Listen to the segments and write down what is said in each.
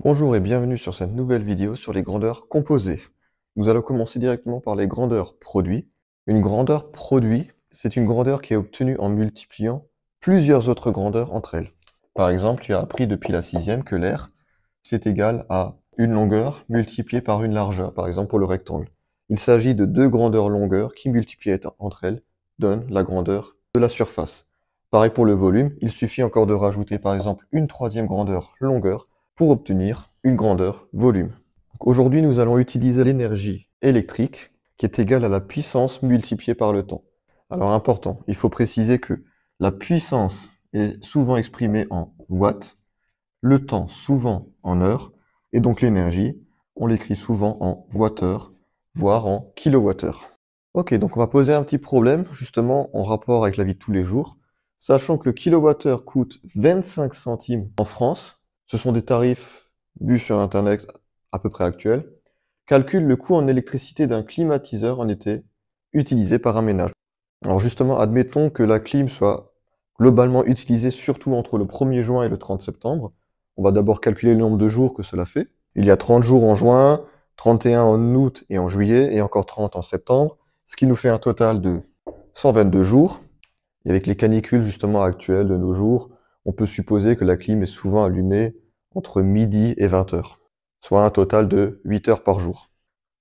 Bonjour et bienvenue sur cette nouvelle vidéo sur les grandeurs composées. Nous allons commencer directement par les grandeurs produits. Une grandeur produit, c'est une grandeur qui est obtenue en multipliant plusieurs autres grandeurs entre elles. Par exemple, tu as appris depuis la 6e que l'air, c'est égal à une longueur multipliée par une largeur, par exemple pour le rectangle. Il s'agit de deux grandeurs longueurs qui multipliées entre elles donnent la grandeur de la surface. Pareil pour le volume, il suffit encore de rajouter par exemple une troisième grandeur longueur pour obtenir une grandeur volume. Aujourd'hui, nous allons utiliser l'énergie électrique qui est égale à la puissance multipliée par le temps. Alors important, il faut préciser que la puissance est souvent exprimée en watts, le temps souvent en heures, et donc l'énergie, on l'écrit souvent en wattheure, voire en kilowattheure. Ok, donc on va poser un petit problème, justement en rapport avec la vie de tous les jours. Sachant que le kilowattheure coûte 25 centimes en France, ce sont des tarifs vus sur Internet à peu près actuels, calcule le coût en électricité d'un climatiseur en été utilisé par un ménage. Alors justement, admettons que la clim soit globalement utilisée surtout entre le 1er juin et le 30 septembre. On va d'abord calculer le nombre de jours que cela fait. Il y a 30 jours en juin, 31 en août et en juillet, et encore 30 en septembre, ce qui nous fait un total de 122 jours. Et avec les canicules justement actuelles de nos jours, on peut supposer que la clim est souvent allumée entre midi et 20 heures, soit un total de 8 heures par jour.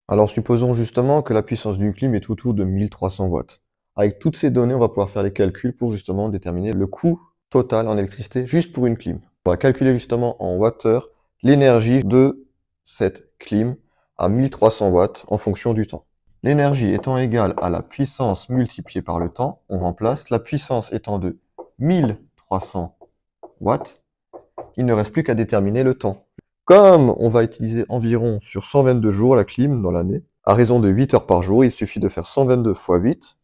Alors supposons justement que la puissance d'une clim est autour de 1300 watts. Avec toutes ces données, on va pouvoir faire les calculs pour justement déterminer le coût total en électricité juste pour une clim. On va calculer justement en wattheure l'énergie de cette clim à 1300 watts en fonction du temps. L'énergie étant égale à la puissance multipliée par le temps, on remplace la puissance étant de 1300 watts, il ne reste plus qu'à déterminer le temps. Comme on va utiliser environ sur 122 jours la clim dans l'année, à raison de 8 heures par jour, il suffit de faire 122 fois 8.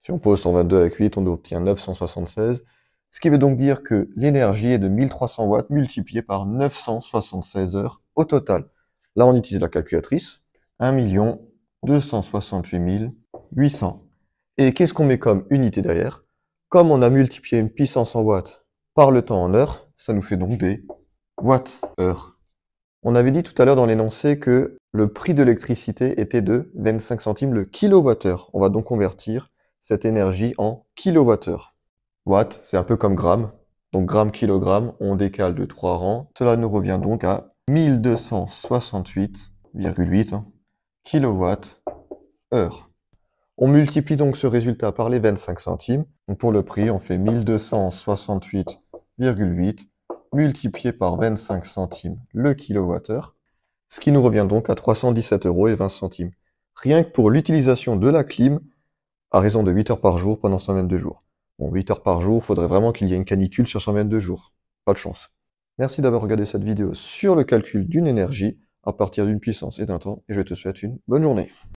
Si on pose 122 avec 8, on obtient 976. Ce qui veut donc dire que l'énergie est de 1300 watts multiplié par 976 heures au total. Là, on utilise la calculatrice. 1 268 800. Et qu'est-ce qu'on met comme unité derrière? Comme on a multiplié une puissance en watts par le temps en heures, ça nous fait donc des watts-heures. On avait dit tout à l'heure dans l'énoncé que le prix de l'électricité était de 25 centimes le kilowattheure. On va donc convertir cette énergie en kilowattheure. Watt, c'est un peu comme gramme. Donc gramme, kilogramme, on décale de 3 rangs. Cela nous revient donc à 1268,8 kilowatts-heure. On multiplie donc ce résultat par les 25 centimes. Donc pour le prix, on fait 1268,8 multiplié par 25 centimes le kilowattheure, ce qui nous revient donc à 317,20 €. Rien que pour l'utilisation de la clim à raison de 8 heures par jour pendant 122 jours. Bon, 8 heures par jour, il faudrait vraiment qu'il y ait une canicule sur 122 jours. Pas de chance. Merci d'avoir regardé cette vidéo sur le calcul d'une énergie à partir d'une puissance et d'un temps, et je te souhaite une bonne journée.